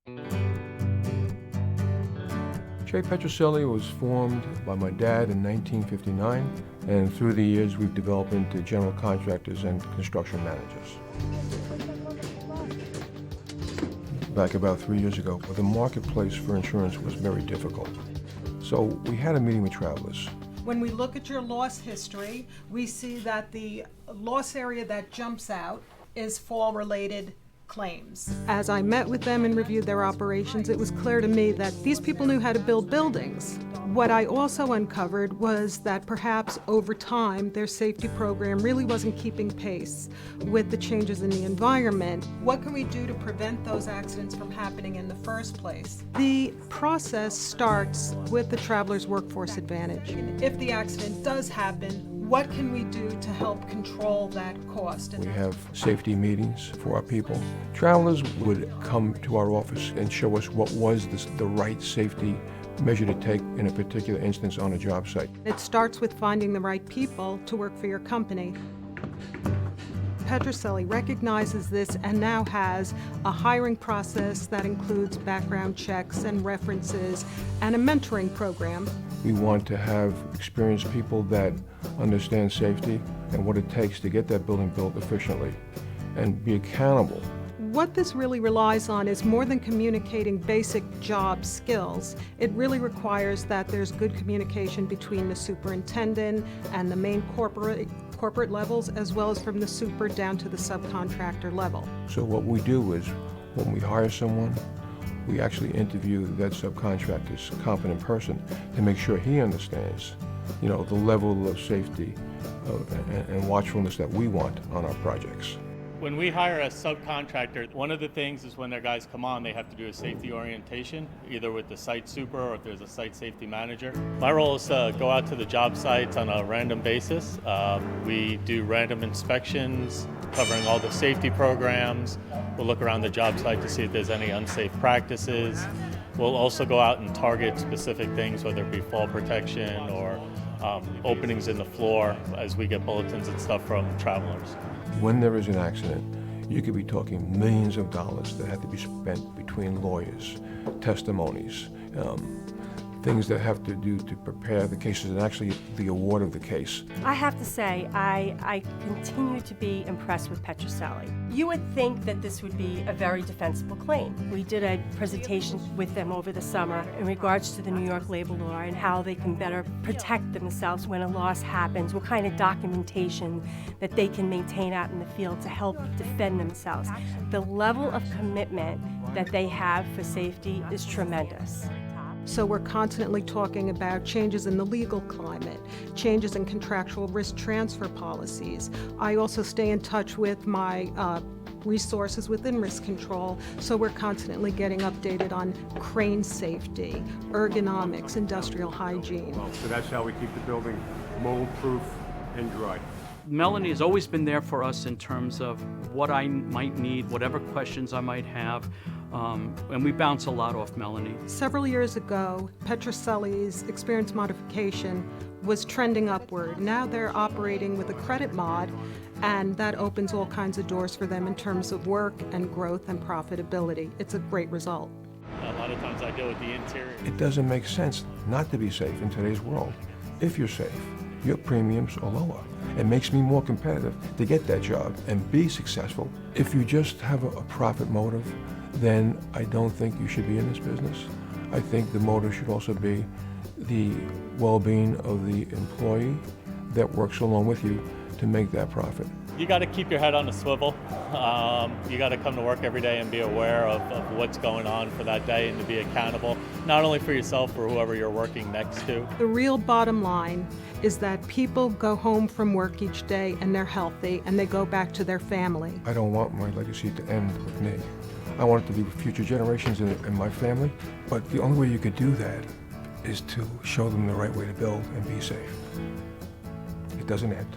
Joe Petrocelli was formed by my dad in 1959, and through the years we've developed into general contractors and construction managers. Back about 3 years ago, the marketplace for insurance was very difficult. So we had a meeting with travelers. When we look at your loss history, we see that the loss area that jumps out is fall-related claims. As I met with them and reviewed their operations, it was clear to me that these people knew how to build buildings. What I also uncovered was that perhaps over time their safety program really wasn't keeping pace with the changes in the environment. What can we do to prevent those accidents from happening in the first place? The process starts with the traveler's workforce advantage. If the accident does happen, what can we do to help control that cost? We have safety meetings for our people. Travelers would come to our office and show us what was the right safety measure to take in a particular instance on a job site. It starts with finding the right people to work for your company. Petrocelli recognizes this and now has a hiring process that includes background checks and references and a mentoring program. We want to have experienced people that understand safety and what it takes to get that building built efficiently and be accountable. What this really relies on is more than communicating basic job skills. It really requires that there's good communication between the superintendent and the main corporate levels, as well as from the super down to the subcontractor level. So what we do is, when we hire someone, we actually interview that subcontractor's competent person to make sure he understands, the level of safety and watchfulness that we want on our projects. When we hire a subcontractor, one of the things is when their guys come on, they have to do a safety orientation, either with the site super or if there's a site safety manager. My role is to go out to the job sites on a random basis. We do random inspections, covering all the safety programs. We'll look around the job site to see if there's any unsafe practices. We'll also go out and target specific things, whether it be fall protection or openings in the floor, as we get bulletins and stuff from travelers. When there is an accident, you could be talking millions of dollars that have to be spent between lawyers, testimonies, things that have to do to prepare the cases and actually the award of the case. I have to say, I continue to be impressed with Petrocelli. You would think that this would be a very defensible claim. We did a presentation with them over the summer in regards to the New York labor law and how they can better protect themselves when a loss happens, what kind of documentation that they can maintain out in the field to help defend themselves. The level of commitment that they have for safety is tremendous. So we're constantly talking about changes in the legal climate, changes in contractual risk transfer policies. I also stay in touch with my resources within risk control, so we're constantly getting updated on crane safety, ergonomics, industrial hygiene. So that's how we keep the building mold-proof and dry. Melanie has always been there for us in terms of what I might need, whatever questions I might have, and we bounce a lot off Melanie. Several years ago, Petrocelli's experience modification was trending upward. Now they're operating with a credit mod, and that opens all kinds of doors for them in terms of work and growth and profitability. It's a great result. A lot of times I deal with the interior. It doesn't make sense not to be safe in today's world. If you're safe, your premiums are lower. It makes me more competitive to get that job and be successful. If you just have a profit motive, then I don't think you should be in this business. I think the motive should also be the well-being of the employee that works along with you to make that profit. You got to keep your head on a swivel. You got to come to work every day and be aware of what's going on for that day and to be accountable, not only for yourself, or whoever you're working next to. The real bottom line is that people go home from work each day and they're healthy and they go back to their family. I don't want my legacy to end with me. I want it to be with future generations and my family, but the only way you could do that is to show them the right way to build and be safe. It doesn't end.